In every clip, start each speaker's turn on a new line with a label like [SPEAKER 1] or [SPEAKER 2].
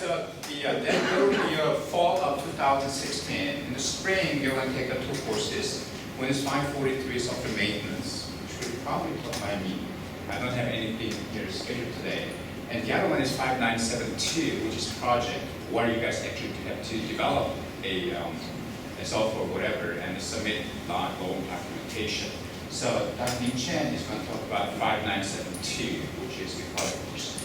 [SPEAKER 1] so then during the fall of 2016, in the spring, you're going to take the 2 courses. One is 543 software maintenance, which will probably provide me. I don't have anything here scheduled today. And the other one is 5972, which is project, where you guys actually have to develop a software, whatever, and submit long documentation. So Dr. Ning Chen is going to talk about 5972, which is the product course.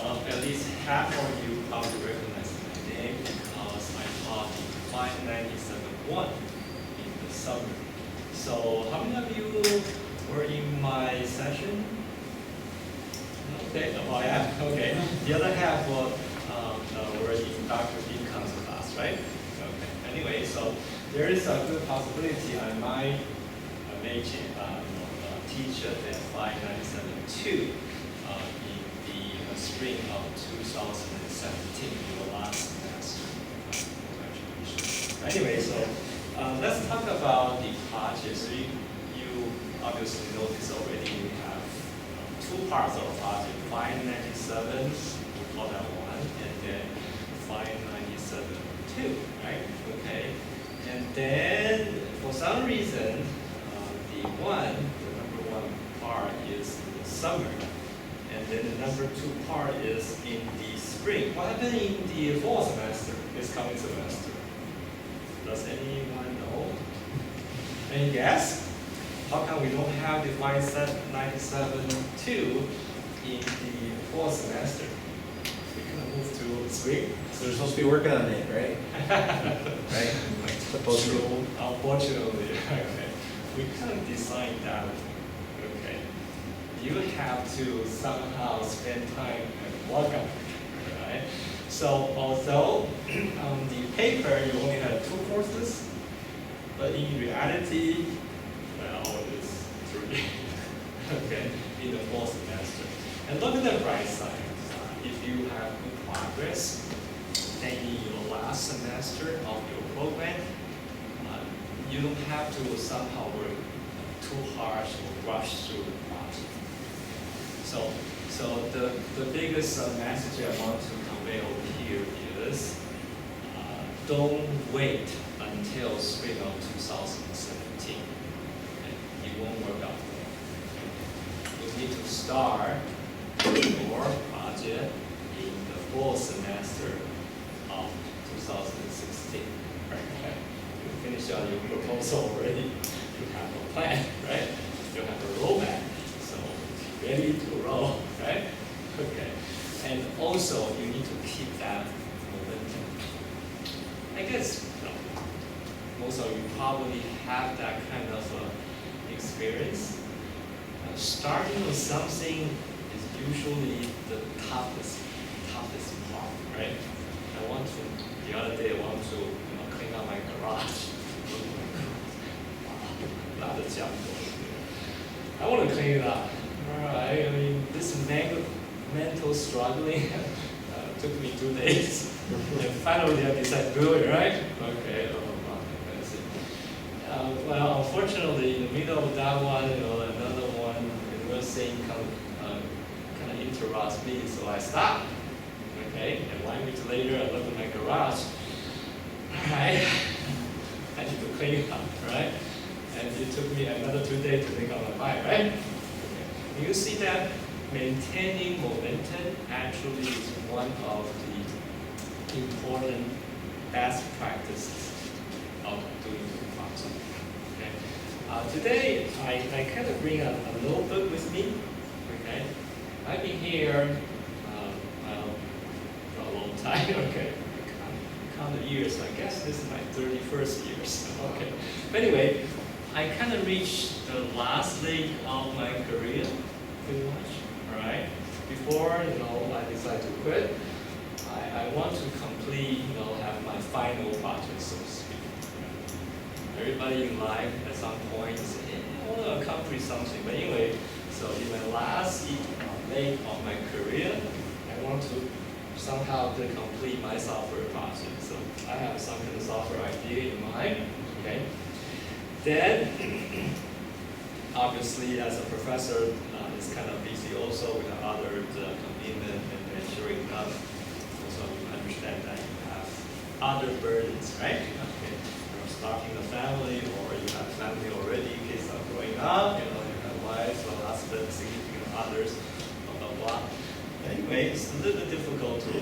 [SPEAKER 2] At least half of you probably recognize my name because I taught the 5971 in the summer. So how many of you were in my session? Okay, oh yeah, okay. The other half were in Dr. Dinkan's class, right? Okay. Anyway, so there is a good possibility I might teach that 5972 in the spring of 2017, your last semester. Congratulations. Anyway, so let's talk about the project. So you obviously notice already we have 2 parts of the project, 597, we call that one, and then 597.2, right? Okay. And then for some reason, the number one part is in the summer, and then the number 2 part is in the spring. What happened in the fall semester, this coming semester? Does anyone know? Any guess? How come we don't have the 597.2 in the fall semester? We kind of move to spring.
[SPEAKER 3] So they're supposed to be working on it, right? Right? Supposed to.
[SPEAKER 2] Unfortunately, okay. We can't design that. Okay. You have to somehow spend time and work on it, right? So although the paper you only have 2 courses, but in reality, well, it's 3. Okay, in the fall semester. And look at the bright side. If you have good progress, then in your last semester of your program, you don't have to somehow work too hard or rush through the project. So the biggest message I want to convey over here is don't wait until spring of 2017. Okay? It won't work out. You need to start your project in the fall semester of 2016. Right? You finish out your proposal already. You have a plan, right? You have a roadmap. So ready to roll, right? Okay. And also you need to keep that momentum. I guess most of you probably have that kind of experience. Starting with something is usually the toughest part, right? The other day I want to clean up my garage. Not a jump. I want to clean it up. Alright, I mean, this mental struggling took me 2 days. And finally I decided to do it, right? Okay, that's it. Well, unfortunately, in the middle of that one, another one, another thing kind of interrupts me, so I stopped. Okay, and 1 week later, I look at my garage. Alright, I need to clean it up, right? And it took me another 2 days to think on my mind, right? Okay. You see that maintaining momentum actually is one of the important best practices of doing the project. Okay. Today, I kind of bring a notebook with me. Okay. I've been here for a long time. Okay. Count the years. I guess this is my 31st year. Okay. But anyway, I kind of reached the last leg of my career, pretty much. All right. Before I decide to quit, I want to complete, have my final project, so to speak. Everybody in life at some point say, I want to accomplish something. But anyway, so in my last leg of my career, I want to somehow to complete my software project. So I have some kind of software idea in mind. Okay. Then, obviously, as a professor, it's kind of busy also with other commitment and mentoring other burdens, right? Okay. You're starting a family, or you have a family already, kids are growing up, you have wife or husband, significant others, blah, blah, blah. Anyway, it's a little bit difficult to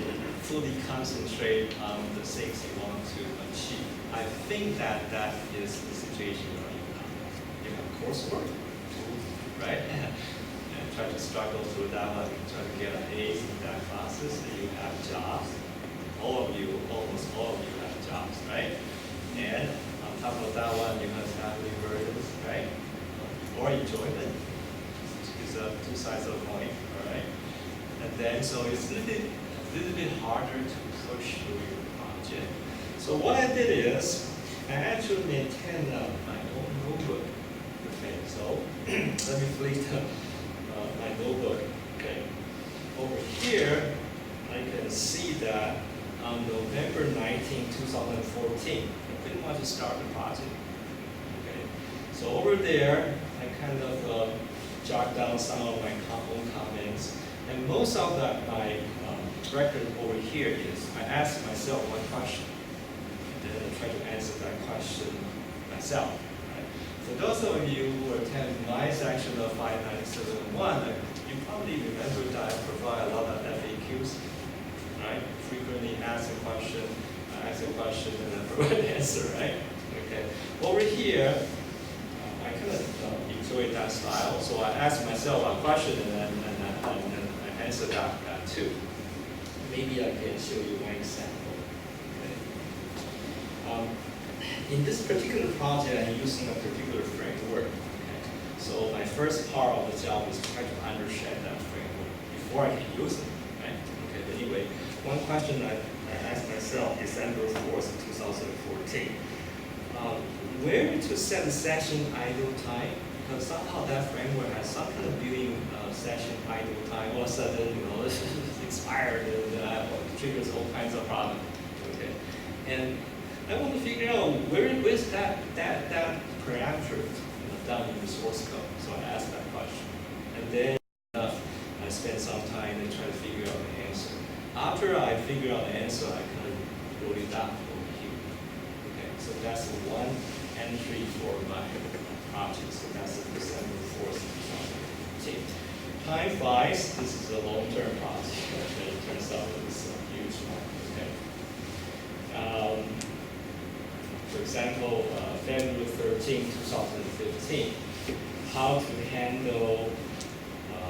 [SPEAKER 2] fully concentrate on the things you want to achieve. I think that is the situation right now. You have coursework, right? And try to struggle through that one, try to get an A's in that classes, and you have jobs. All of you, almost all of you have jobs, right? And on top of that one, you have family burdens, right? Or enjoyment. It's two sides of the coin, all right? And then, so it's a little bit harder to push through your project. So what I did is, I actually maintained my own notebook. Okay, so let me flip my notebook. Okay, over here, I can see that on November 19, 2014, I pretty much start the project. Okay, so over there, I kind of jot down some of my own comments, and most of my record over here is I ask myself one question, and then I try to answer that question myself. Right? For those of you who attend my section of 5971, you probably remember that I provide a lot of FAQs. Right? Frequently ask a question, I ask a question, and then provide an answer, right? Okay. Over here, I kind of enjoy that style, so I ask myself a question and then I answer that too. Maybe I can show you one example. Okay. In this particular project, I'm using a particular framework. Okay. So my first part of the job is try to understand that framework before I can use it. Right? Okay. But anyway. One question I asked myself, December 4th, 2014, where to set the session idle time? Because somehow that framework has some kind of built-in session idle time. All of a sudden, this is expired and triggers all kinds of problems. Okay, and I want to figure out where's that parameter down in the source code. So I asked that question, and then I spent some time and try to figure out the answer. After I figure out the answer, I kind of wrote it down over here. Okay, so that's one entry for my project. So that's the December 4th, 2018. Time-wise, this is a long-term project. Okay, it turns out it's a huge one. Okay. For example, February 13, 2015, how to handle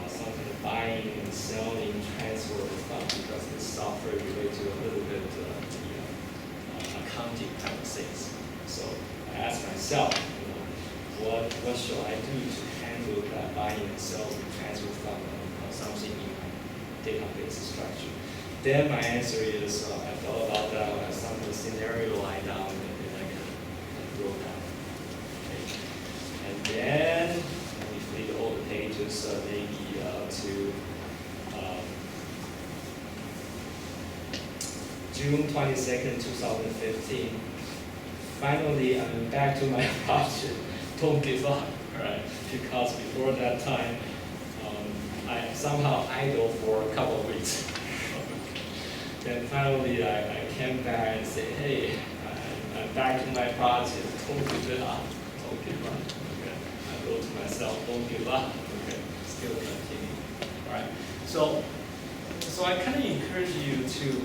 [SPEAKER 2] some kind of buying and selling, transfer of funds, because this software related to a little bit accounting kind of things. So I asked myself, what should I do to handle that buying and selling, transfer fund, something in my database structure? Then my answer is, I thought about that when I some of the scenario line down, and then I kind of wrote down. Okay. And then let me flip all the pages, maybe to June 22nd, 2015. Finally, I'm back to my project. Don't give up, right? Because before that time, I somehow idle for a couple of weeks. Then finally, I came back and said, hey, I'm back to my project. Don't give up. Don't give up. Okay. I wrote to myself, don't give up. Okay. Still continue. All right. So I kind of encourage you to,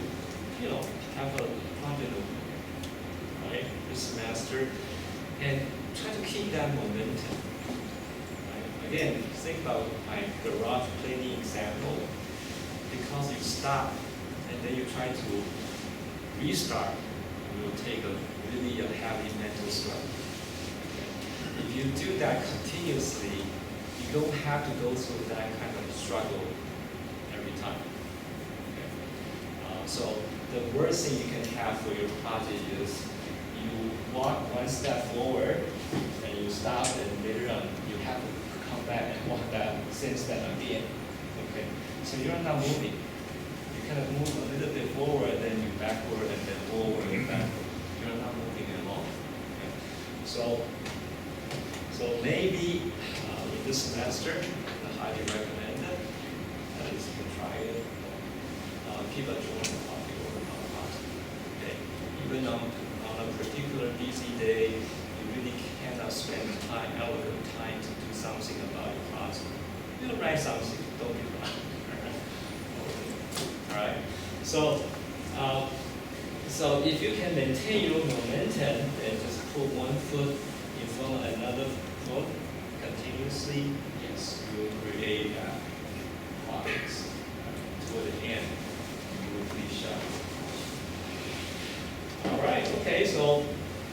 [SPEAKER 2] have a project, right, this semester, and try to keep that momentum. Right? Again, think about my garage cleaning example. Because you stop and then you try to restart, it will take a really heavy mental struggle. Okay? If you do that continuously, you don't have to go through that kind of struggle every time. Okay? So the worst thing you can have for your project is you walk one step forward and you stop, and later on you have to come back and walk that same step again. Okay? So you're not moving. You kind of move a little bit forward, then you backward, and then forward and backward. You're not moving at all. Okay? So maybe in this semester, I highly recommend it. At least you can try it. Keep a journal of your project. Okay? Even on a particular busy day, you really cannot spend time, elegant time to do something about your project. You write something, don't be wrong. All right. So if you can maintain your momentum, then just put one foot in front of another foot continuously. Yes, you will create progress. Toward the end, you will be sharp. All right. Okay. So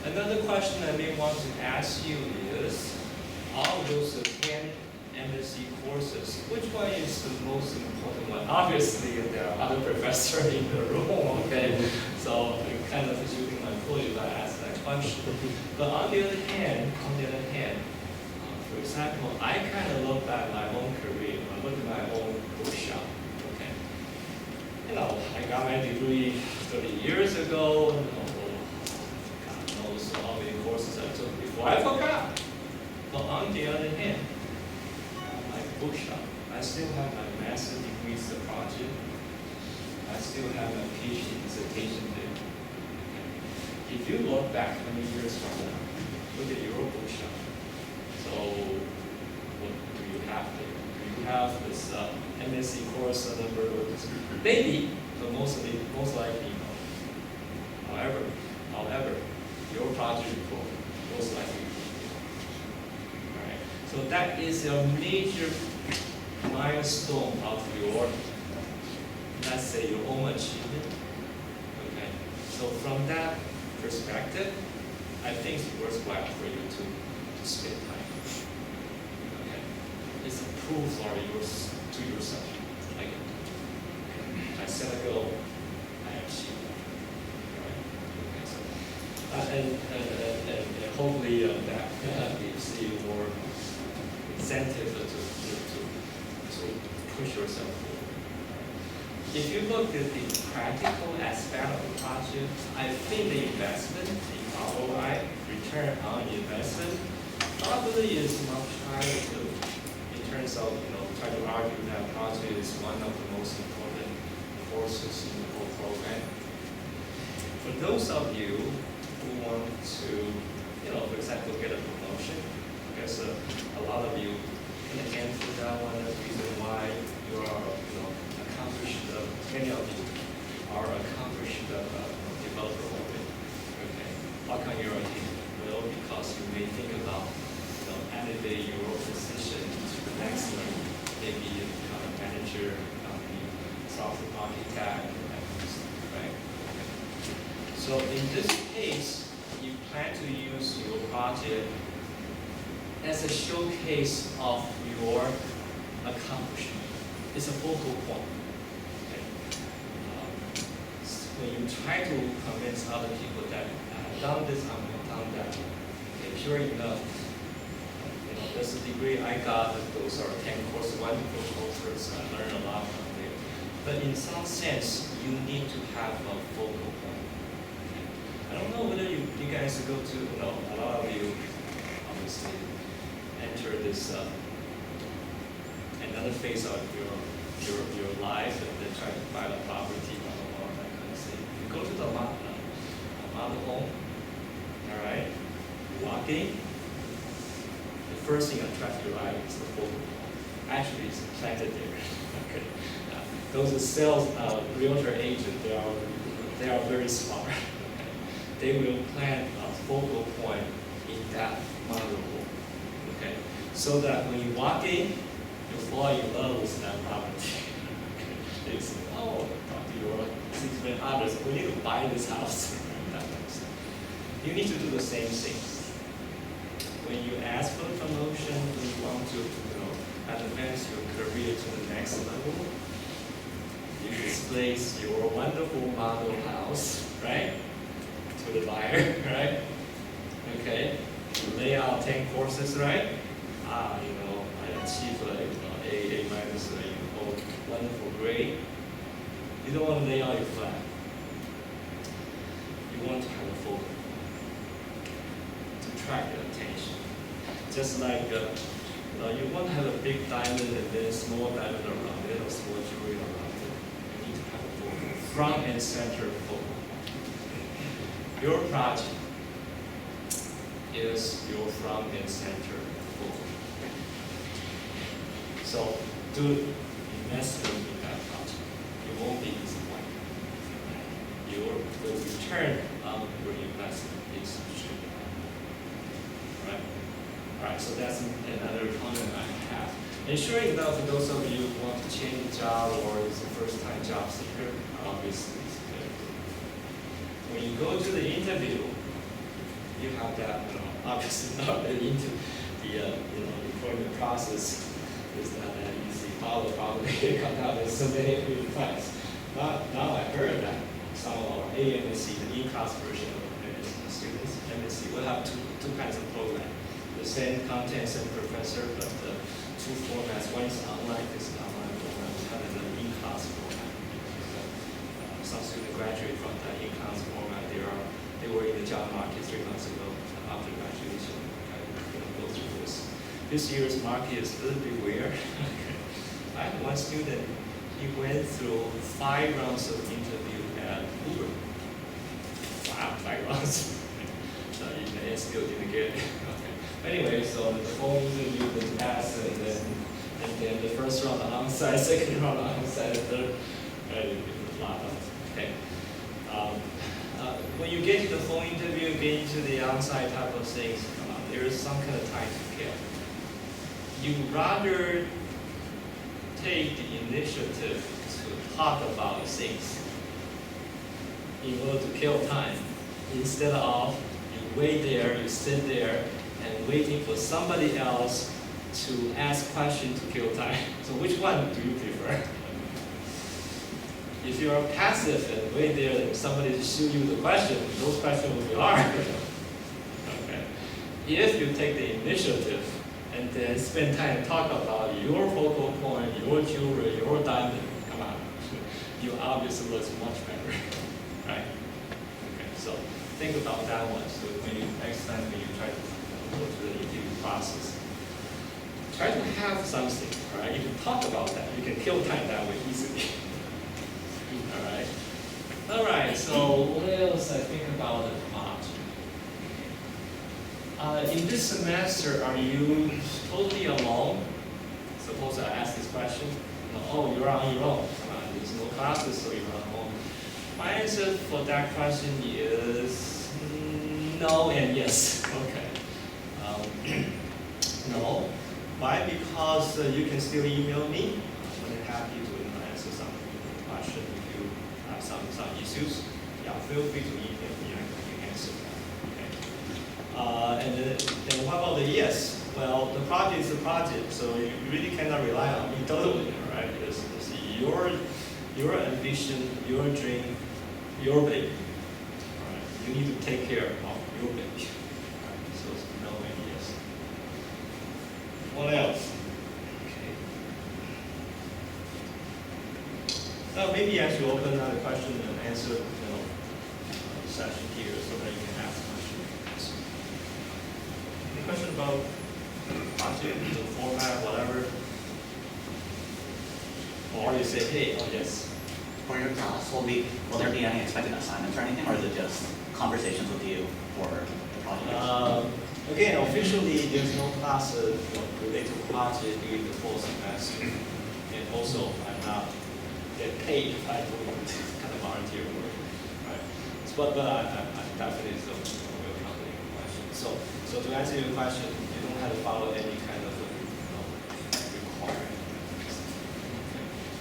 [SPEAKER 2] another question I may want to ask you is, all those 10 MSc courses, which one is the most important one? Obviously, there are other professors in the room, okay? So I'm kind of shooting my foot if I ask that question. But on the other hand, for example, I kind of look at my own career, I look at my own bookshop, okay? You know, I got my degree 30 years ago, God knows how many courses I took before I forgot. But on the other hand, bookshop. I still have my master's degree project. I still have my PhD dissertation there. Okay. If you look back 20 years from now, look at your bookshop. So what do you have there? Do you have this MSc course number? Maybe, but most likely no. However, your project report most likely. All right. So that is a major milestone of your, let's say, your own achievement. Okay. So from that perspective, I think it's worthwhile for you to spend time. Okay. It's a proof for yours to yourself. Like, I set a goal, I achieved it. Right? Okay. So, and hopefully that gives you more incentive to push yourself forward. If you look at the practical aspect of the project, I think the investment, the ROI, return on investment, probably is much higher too, in terms of, try to argue that project is one of the most important courses in the whole program. For those of you who want to, for example, get a promotion, because a lot of you answer that one, the reason why you are, accomplished, many of you are accomplished developer already. Okay. How come you're here? Well, because you may think about, elevate your position to the next level. Maybe you become a manager, software architect, right? Okay. So in this case, you plan to use your project as a showcase of your accomplishment. It's a focal point. Okay. When you try to convince other people that I have done this, I have done that, okay, sure enough, there's a degree I got, those are 10 courses, wonderful courses, I learned a lot from there. But in some sense, you need to have a focal point. Okay. I don't know whether you guys go to, a lot of you, obviously, enter this another phase of your life and then try to buy the property, blah, blah, blah, that kind of thing. You go to the model home, all right, you walk in, the first thing that attracts your eye is the focal point. Actually, it's planted there. Okay. Those are sales, realtor agent, they are very smart. Okay. They will plant a focal point in that model home. Okay. So that when you walk in, you fall in love with that property. Okay. They say, oh, talk to your significant others, we need to buy this house. That kind of stuff. You need to do the same thing. When you ask for promotion, when you want to, advance your career to the next level, you display your wonderful model house, right, to the buyer, right? Okay, you lay out 10 courses, right? I achieved A minus, wonderful grade. You don't want to lay out your flag. You want to have a focal to attract your attention. Just like you want to have a big diamond and then a small diamond around it, or small jewelry around it. You need to have a focal, front and center focal. your project is your front and center goal. So do investment in that project. You won't be disappointed. The return on your investment is extremely high. Right? Alright, so that's another comment I have. And sure enough, for those of you who want to change job or is a first-time job seeker, obviously it's good. When you go to the interview, you have that, obviously not into the employment process is not that easy. Probably come out with so many replies. Now I heard that some of our AMSC, the in-class version of students, MSc, will have two kinds of programs. The same content, same professor, but the two formats. One is online, this is online program. We have an in-class format. Some students graduate from that in-class format. They were in the job market 3 months ago after graduation. Go through this. This year's market is a little bit weird. I had one student, he went through 5 rounds of interview at Uber. Wow, 5 rounds. So he still didn't get it. Anyway, so the phone interview, the test, and then the first round on-site, second round on-site, third, a lot of, okay. When you get to the phone interview, get into the on-site type of things, there is some kind of time to kill. You rather take the initiative to talk about things in order to kill time, instead of you wait there, you sit there, and waiting for somebody else to ask questions to kill time. So which one do you prefer? If you are passive and wait there and somebody to shoot you the question, those questions will be hard. Okay. If you take the initiative and then spend time and talk about your focal point, your jewelry, your diamond, come on, you obviously looks much better, right? Okay, so think about that one. So when you next time when you try to go through the interview process, try to have something, right? You can talk about that. You can kill time that way easily. All right. So what else I think about the project? In this semester, are you totally alone? Suppose I ask this question. Oh, you're on your own. There's no classes, so you're on your own. My answer for that question is no and yes. Okay. No. Why? Because you can still email me. I'm really happy to answer some questions if you have some issues. Yeah, feel free to email me. I can answer that. Okay. And then what about the yes? Well, the project is a project, so you really cannot rely on me totally, right? Because it's your ambition, your dream, your baby. Right? You need to take care of your baby. Right? So no and yes. What else? Okay. Maybe I should open another question and answer session here so that you can ask questions. Any question about project, the format, whatever? Or you say, hey, oh yes.
[SPEAKER 4] For your class, will there be any expected assignments or anything, or is it just conversations with you for the project?
[SPEAKER 2] Again, officially, there's no class related to project during the fall semester. And also, I'm not get paid if I do this kind of volunteer work. Right? But I definitely still will cover your question. So to answer your question, you don't have to follow any kind of requirement.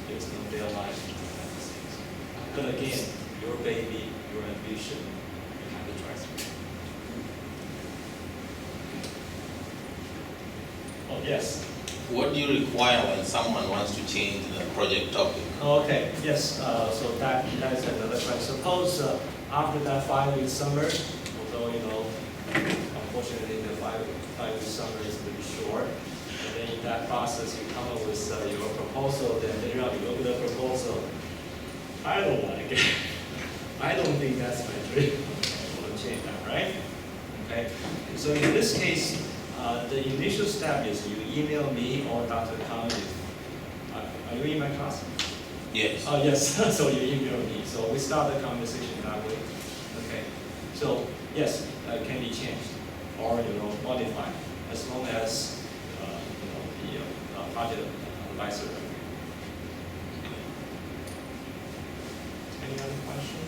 [SPEAKER 2] There's no deadline. But again, your baby, your ambition, you have to try through. Oh, yes.
[SPEAKER 5] What do you require when someone wants to change the project topic?
[SPEAKER 2] Okay, yes, so that is another question. Suppose after that 5-week summer, although, unfortunately the 5-week summer is a bit short, and then in that process you come up with your proposal, then later on you look at the proposal. I don't like it. I don't think that's my dream. I want to change that, right? Okay, so in this case, the initial step is you email me or Dr. Kang. Are you in my class?
[SPEAKER 5] Yes.
[SPEAKER 2] Oh, yes. So you email me. So we start the conversation that way. Okay. So yes, it can be changed or modified as long as the project advisor agrees. Any other question?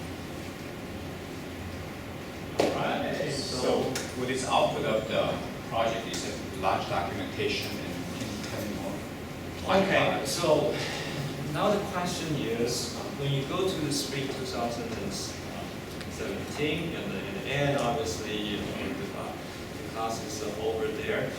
[SPEAKER 2] All right.
[SPEAKER 1] So what is output of the project is a large documentation, and can you tell me more?
[SPEAKER 2] Okay, so now the question is, when you go to the spring 2017, and in the end, obviously, the class is over there.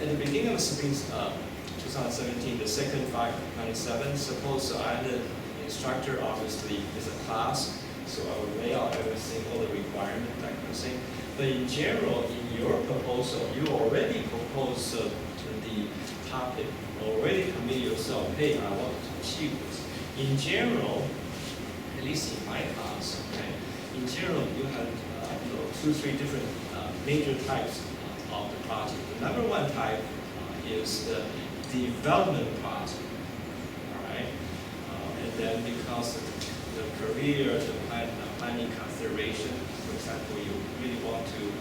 [SPEAKER 2] At the beginning of spring 2017, the second 597, suppose I'm the instructor, obviously, is a class, so I will lay out everything, all the requirements, that kind of thing. But in general, in your proposal, you already propose the topic, already commit yourself, hey, I want to achieve this. In general, at least in my class, okay, in general, you have 2, 3 different major types of the project. The number one type is the development project, all right? And then because of the career, the planning consideration, for example, you really want to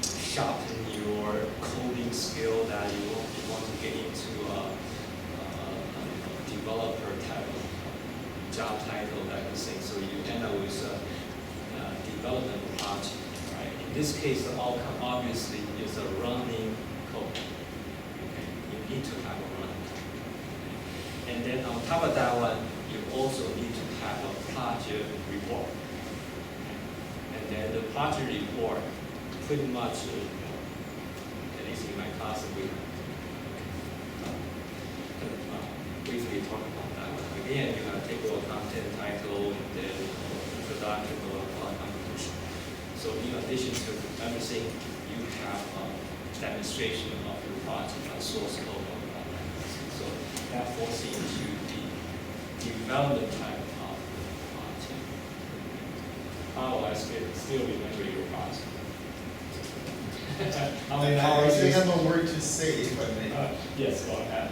[SPEAKER 2] sharpen your coding skill, that you want to get into a developer type of job title, that kind of thing. So you end up with a development project, right? In this case, the outcome obviously is a running code. Okay? You need to have a running code. Okay? And then on top of that one, you also need to have a project report. Okay? And then the project report, pretty much, at least in my class, we briefly talk about that one. Again, you have table of content, title, and then introduction or conclusion. So in addition to everything, you have a demonstration of your project, a source code, and all that. So that falls into the development type of project. How I still remember your project. How many
[SPEAKER 6] I
[SPEAKER 2] hours?
[SPEAKER 6] actually have a word to say, if I may.
[SPEAKER 2] Yes, go ahead.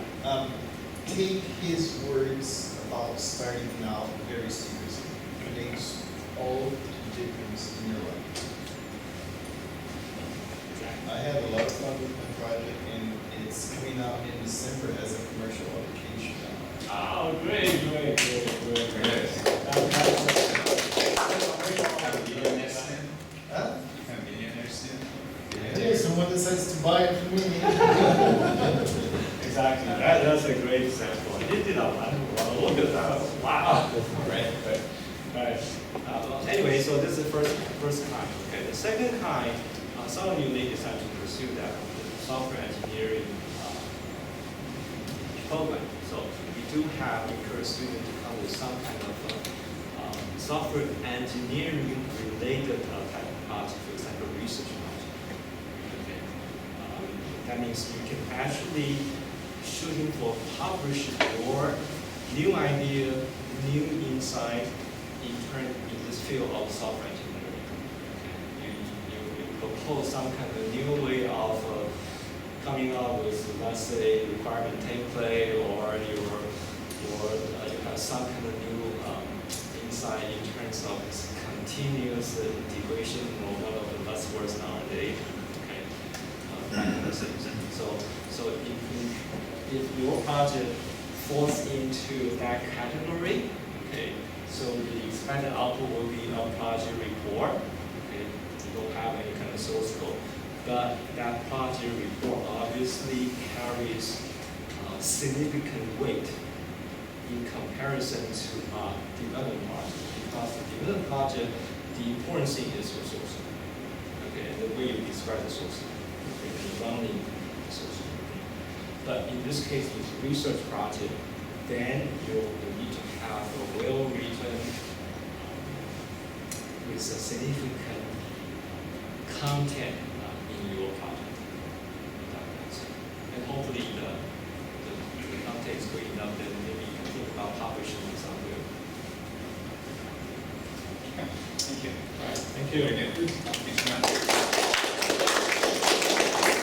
[SPEAKER 6] Take his words about starting now very seriously. It makes all the difference in your life. I had a lot of fun with my project, and it's coming out in December as a commercial application.
[SPEAKER 2] Oh, great.
[SPEAKER 1] Have a millionaire soon?
[SPEAKER 6] Huh?
[SPEAKER 1] Have a millionaire soon?
[SPEAKER 6] Yeah, someone decides to buy it from me.
[SPEAKER 2] Exactly. That's a great example. I did that one. Look at that. Wow. Right. Anyway, so this is the first kind. Okay. The second kind, some of you may decide to pursue that the software engineering program. So we do encourage students to come with some kind of software engineering related type of project, for example, research project. Okay. That means you can actually shooting for publish your new idea, new insight in this field of software engineering. You propose some kind of new way of coming up with, let's say, requirement template, or you have some kind of new insight in terms of continuous integration, or one of the buzzwords nowadays. Okay, that kind of thing. So if your project falls into that category, okay, so the expanded output will be a project report. Okay, you don't have any kind of source code, but that project report obviously carries significant weight in comparison to development project, because the development project, the important thing is your source code. Okay, and the way you describe the source code, okay, and running the source code. But in this case, with research project, then you need to have a well-written, with a significant content in your project. And hopefully the content is good enough, then maybe you can think about publishing it somewhere.
[SPEAKER 1] Okay, thank you.
[SPEAKER 2] All right, thank you.
[SPEAKER 1] Very good.